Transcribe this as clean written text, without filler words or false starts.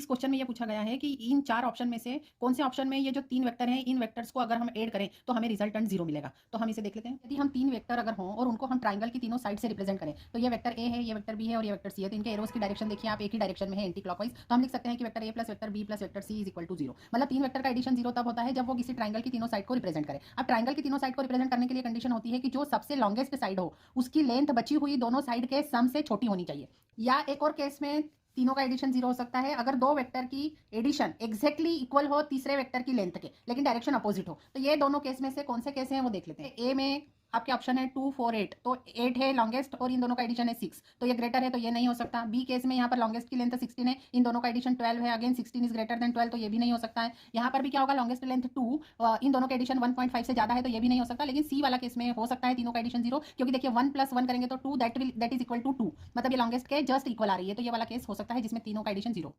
इस क्वेश्चन में ये पूछा गया है कि इन 4 ऑप्शन में से कौन से ऑप्शन में ये जो 3 वेक्टर हैं, इन वेक्टर्स को अगर हम ऐड करें तो हमें रिजल्टेंट 0 मिलेगा। तो हम इसे देख लेते हैं। यदि हम 3 वेक्टर अगर हों और उनको हम ट्रायंगल की तीनों साइड से रिप्रेजेंट करें, तो ये वेक्टर ए है, ये वेक्टर बी है और ये वेक्टर सी है। तो इनके एरोज की डायरेक्शन देखिए आप, एक ही डायरेक्शन में है, एंटी क्लॉकवाइज। तो हम लिख सकते हैं कि vector A plus vector B plus vector C is equal to 0। मतलब 3 वेक्टर का एडिशन 0 तब होता है जब वो किसी ट्रायंगल की तीनों साइड को रिप्रेजेंट करे। अब ट्रायंगल की तीनों साइड को रिप्रेजेंट करने के लिए कंडीशन होती है कि जो सबसे लॉन्गेस्ट साइड हो उसकी लेंथ बची हुई दोनों साइड के सम से छोटी होनी चाहिए। या एक और केस में तीनों का एडिशन 0 हो सकता है अगर दो वेक्टर की एडिशन एग्जैक्टली इक्वल हो तीसरे वेक्टर की लेंथ के, लेकिन डायरेक्शन अपोजिट हो। तो ये दोनों केस में से कौन से केस हैं वो देख लेते हैं। ए में आपके ऑप्शन है 2 4 8, तो 8 है लॉन्गेस्ट और इन दोनों का एडिशन है 6, तो ये ग्रेटर है तो ये नहीं हो सकता। बी केस में यहाँ पर लॉन्गेस्ट की लेंथ 16 है, इन दोनों का एडिशन 12 है, अगेन 16 इज ग्रेटर देन 12, तो ये भी नहीं हो सकता है। यहाँ पर भी क्या होगा, लॉन्गेस्ट लेंथ 2, इन दोनों का एडिशन 1.5 से ज्यादा है, तो ये भी नहीं हो सकता। लेकिन सी वाला केस में हो सकता है तीनों का एडिशन 0, क्योंकि देखिए 1 + 1 करेंगे तो 2, दैट इज इक्वल टू 2, मतलब ये लॉन्गेस्ट के जस्ट इक्वल आ रही है, तो ये वाला केस हो सकता है जिसमें तीनों का एडिशन 0।